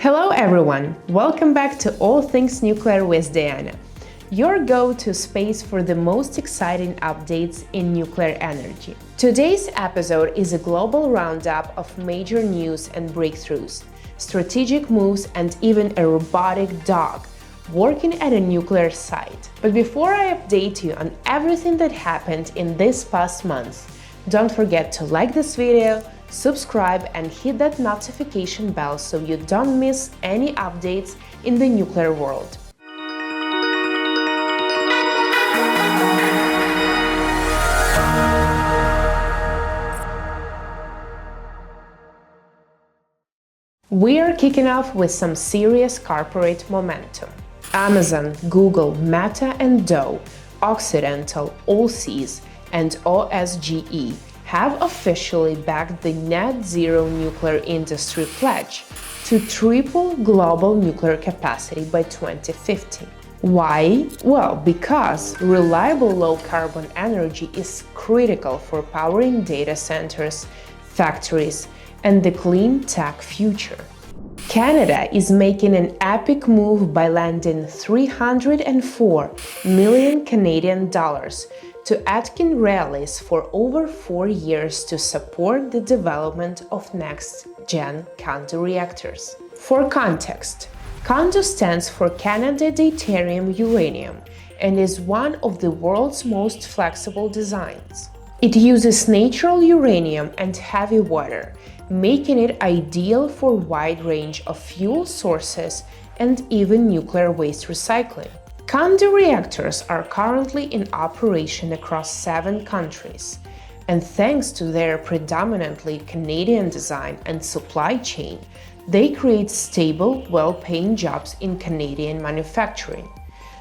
Hello everyone! Welcome back to All Things Nuclear with Diana, your go-to space for the most exciting updates in nuclear energy. Today's episode is a global roundup of major news and breakthroughs, strategic moves, and even a robotic dog working at a nuclear site. But before I update you on everything that happened in this past month, don't forget to like this video, subscribe and hit that notification bell so you don't miss any updates in the nuclear world. We are kicking off with some serious corporate momentum. Amazon, Google, Meta and Dow, Occidental, Allseas and OSGE have officially backed the net zero nuclear industry pledge to triple global nuclear capacity by 2050. Why? Well, because reliable low-carbon energy is critical for powering data centers, factories, and the clean tech future. Canada is making an epic move by landing $304 million Canadian dollars to Atkin Rallies for over 4 years to support the development of next-gen CANDU reactors. For context, CANDU stands for Canada Deuterium Uranium and is one of the world's most flexible designs. It uses natural uranium and heavy water, making it ideal for a wide range of fuel sources and even nuclear waste recycling. CANDU reactors are currently in operation across 7 countries, and thanks to their predominantly Canadian design and supply chain, they create stable, well-paying jobs in Canadian manufacturing,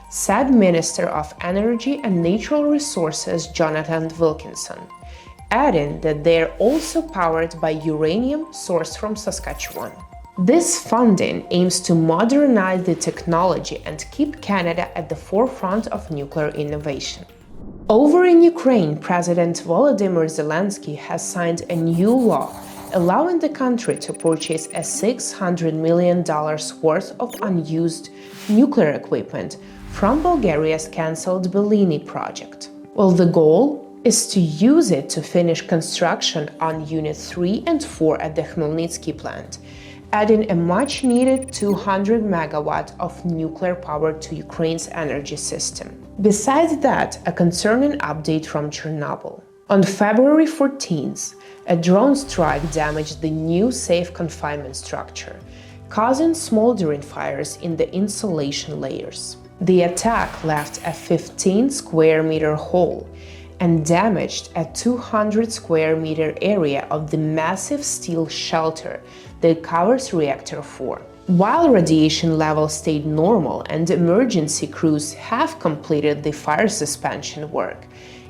said Minister of Energy and Natural Resources Jonathan Wilkinson, adding that they are also powered by uranium sourced from Saskatchewan. This funding aims to modernize the technology and keep Canada at the forefront of nuclear innovation. Over in Ukraine, President Volodymyr Zelensky has signed a new law allowing the country to purchase a $600 million worth of unused nuclear equipment from Bulgaria's cancelled Belini project. Well, the goal is to use it to finish construction on Unit 3 and 4 at the Khmelnytsky plant, adding a much-needed 200 megawatt of nuclear power to Ukraine's energy system. Besides that, a concerning update from Chernobyl. On February 14th, a drone strike damaged the new safe confinement structure, causing smoldering fires in the insulation layers. The attack left a 15 square meter hole and damaged a 200 square meter area of the massive steel shelter that covers Reactor 4. While radiation levels stayed normal and emergency crews have completed the fire suspension work,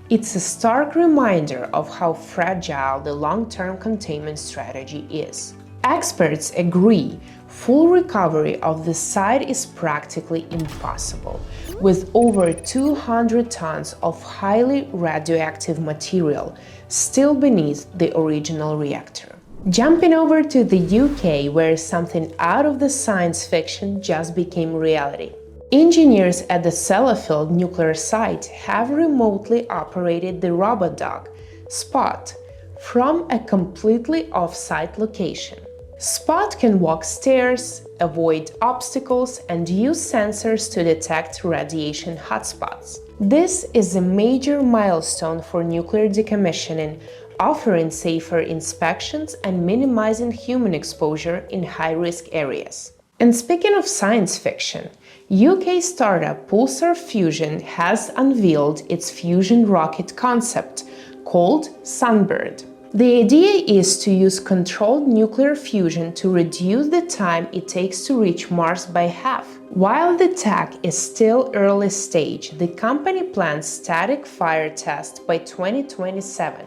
it's a stark reminder of how fragile the long-term containment strategy is. Experts agree full recovery of the site is practically impossible, with over 200 tons of highly radioactive material still beneath the original reactor. Jumping over to the UK, where something out of the science fiction just became reality. Engineers at the Sellafield nuclear site have remotely operated the robot dog, Spot, from a completely off-site location. Spot can walk stairs, avoid obstacles, and use sensors to detect radiation hotspots. This is a major milestone for nuclear decommissioning, offering safer inspections and minimizing human exposure in high-risk areas. And speaking of science fiction, UK startup Pulsar Fusion has unveiled its fusion rocket concept called Sunbird. The idea is to use controlled nuclear fusion to reduce the time it takes to reach Mars by half. While the tech is still early stage, the company plans static fire tests by 2027,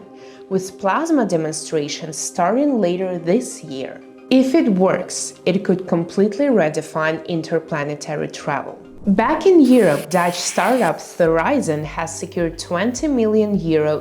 with plasma demonstrations starting later this year. If it works, it could completely redefine interplanetary travel. Back in Europe, Dutch startup Thorizon has secured €20 million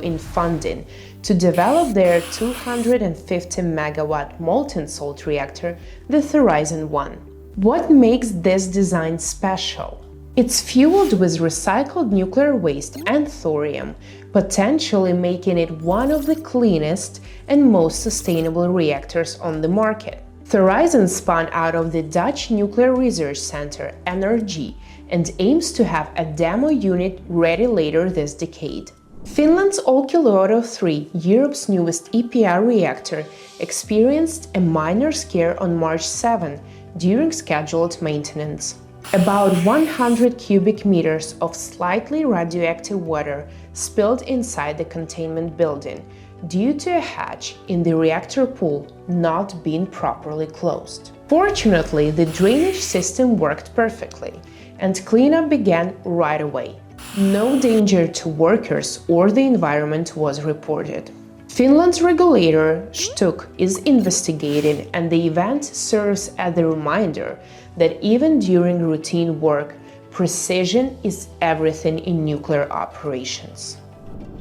in funding to develop their 250 megawatt molten salt reactor, the Thorizon 1. What makes this design special? It's fueled with recycled nuclear waste and thorium, potentially making it one of the cleanest and most sustainable reactors on the market. Thorizon spun out of the Dutch Nuclear Research Center, NRG, and aims to have a demo unit ready later this decade. Finland's Olkiluoto 3, Europe's newest EPR reactor, experienced a minor scare on March 7 during scheduled maintenance. About 100 cubic meters of slightly radioactive water spilled inside the containment building due to a hatch in the reactor pool not being properly closed. Fortunately, the drainage system worked perfectly, and cleanup began right away. No danger to workers or the environment was reported. Finland's regulator, STUK, is investigating, and the event serves as a reminder that even during routine work, precision is everything in nuclear operations.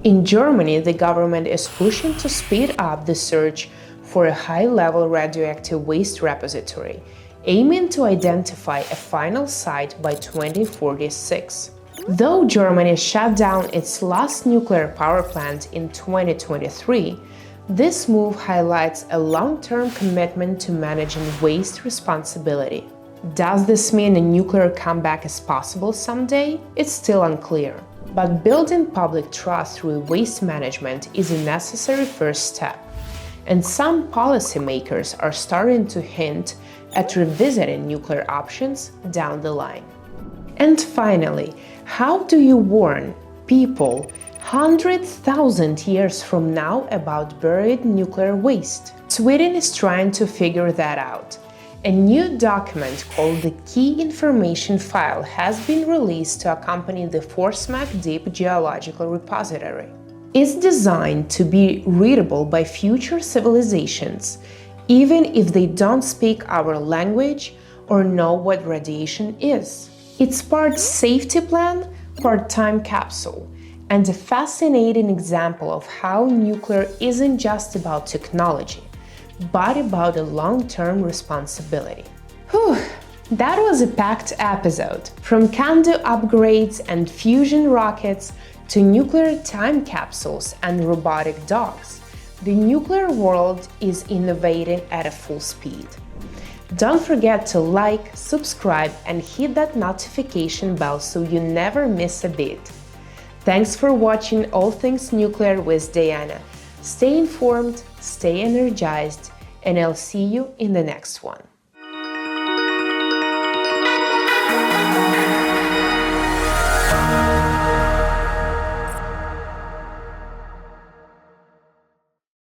In Germany, the government is pushing to speed up the search for a high-level radioactive waste repository, aiming to identify a final site by 2046. Though Germany shut down its last nuclear power plant in 2023, this move highlights a long-term commitment to managing waste responsibility. Does this mean a nuclear comeback is possible someday? It's still unclear. But building public trust through waste management is a necessary first step, and some policymakers are starting to hint at revisiting nuclear options down the line. And finally, how do you warn people 100,000 years from now about buried nuclear waste? Sweden is trying to figure that out. A new document called the Key Information File has been released to accompany the Forsmark Deep Geological Repository. It's designed to be readable by future civilizations, even if they don't speak our language or know what radiation is. It's part safety plan, part time capsule, and a fascinating example of how nuclear isn't just about technology, but about a long-term responsibility. Whew, that was a packed episode. From CANDU upgrades and fusion rockets to nuclear time capsules and robotic dogs, the nuclear world is innovating at a full speed. Don't forget to like, subscribe, and hit that notification bell so you never miss a beat. Thanks for watching All Things Nuclear with Diana. Stay informed, stay energized, and I'll see you in the next one.